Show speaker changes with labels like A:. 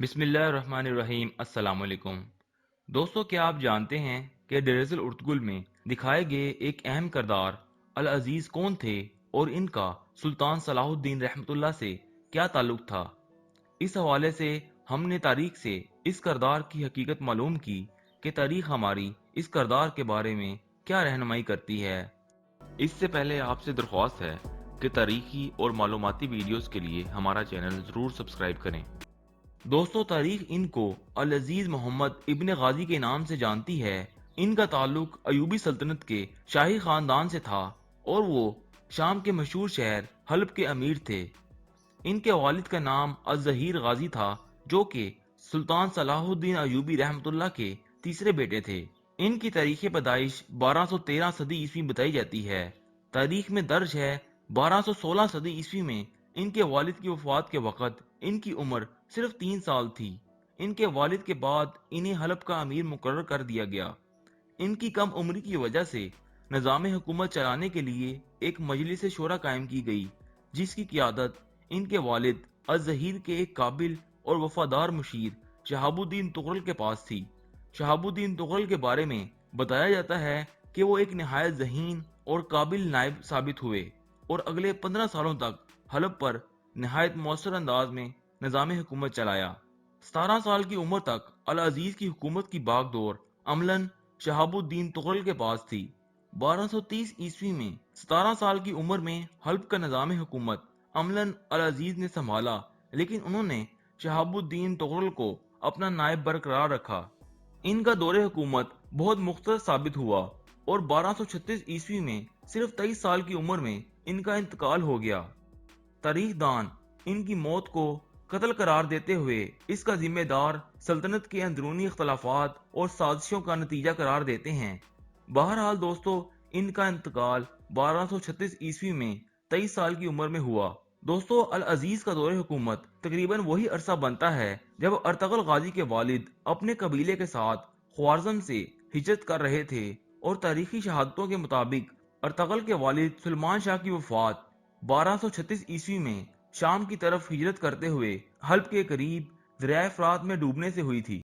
A: بسم اللہ الرحمن الرحیم۔ السلام علیکم دوستو، کیا آپ جانتے ہیں کہ ڈیرزل ارطغرل میں دکھائے گئے ایک اہم کردار العزیز کون تھے اور ان کا سلطان صلاح الدین رحمۃ اللہ سے کیا تعلق تھا؟ اس حوالے سے ہم نے تاریخ سے اس کردار کی حقیقت معلوم کی کہ تاریخ ہماری اس کردار کے بارے میں کیا رہنمائی کرتی ہے۔ اس سے پہلے آپ سے درخواست ہے کہ تاریخی اور معلوماتی ویڈیوز کے لیے ہمارا چینل ضرور سبسکرائب کریں۔ دوستو، تاریخ ان کو العزیز محمد ابن غازی کے نام سے جانتی ہے۔ ان کا تعلق ایوبی سلطنت کے شاہی خاندان سے تھا اور وہ شام کے مشہور شہر حلب کے امیر تھے۔ ان کے والد کا نام الظہیر غازی تھا، جو کہ سلطان صلاح الدین ایوبی رحمۃ اللہ کے تیسرے بیٹے تھے۔ ان کی تاریخ پیدائش 1213 صدی عیسوی بتائی جاتی ہے۔ تاریخ میں درج ہے 1216 صدی عیسوی میں ان کے والد کی وفات کے وقت ان کی عمر صرف 3 سال تھی۔ ان کے والد کے بعد انہیں حلب کا امیر مقرر کر دیا گیا۔ ان کی کم عمری کی وجہ سے نظام حکومت چلانے کے لیے ایک مجلس شورا قائم کی گئی، جس کی قیادت ان کے والد الظہیر کے ایک قابل اور وفادار مشیر شہاب الدین تغرل کے پاس تھی۔ شہاب الدین تغرل کے بارے میں بتایا جاتا ہے کہ وہ ایک نہایت ذہین اور قابل نائب ثابت ہوئے اور اگلے 15 سالوں تک حلب پر نہایت مؤثر انداز میں نظام حکومت چلایا۔ 17 سال کی عمر تک العزیز کی حکومت کی باغ دور عملاً شہاب الدین تغرل کے پاس تھی۔ 1230 عیسوی میں 17 سال کی عمر میں حلب کا نظام حکومت عملاً العزیز نے سنبھالا، لیکن انہوں نے شہاب الدین تغرل کو اپنا نائب برقرار رکھا۔ ان کا دور حکومت بہت مختصر ثابت ہوا اور 1236 عیسوی میں صرف 23 سال کی عمر میں ان کا انتقال ہو گیا۔ تاریخ دان ان کی موت کو قتل قرار دیتے ہوئے اس کا ذمہ دار سلطنت کے اندرونی اختلافات اور سازشوں کا نتیجہ قرار دیتے ہیں۔ بہرحال دوستو، ان کا انتقال 1236 عیسوی میں 23 سال کی عمر میں ہوا۔ دوستو، العزیز کا دور حکومت تقریباً وہی عرصہ بنتا ہے جب ارطغرل غازی کے والد اپنے قبیلے کے ساتھ خوارزم سے ہجرت کر رہے تھے، اور تاریخی شہادتوں کے مطابق ارطغرل کے والد سلمان شاہ کی وفات 1236 عیسوی میں شام کی طرف ہجرت کرتے ہوئے حلب کے قریب دریائے فرات میں ڈوبنے سے ہوئی تھی۔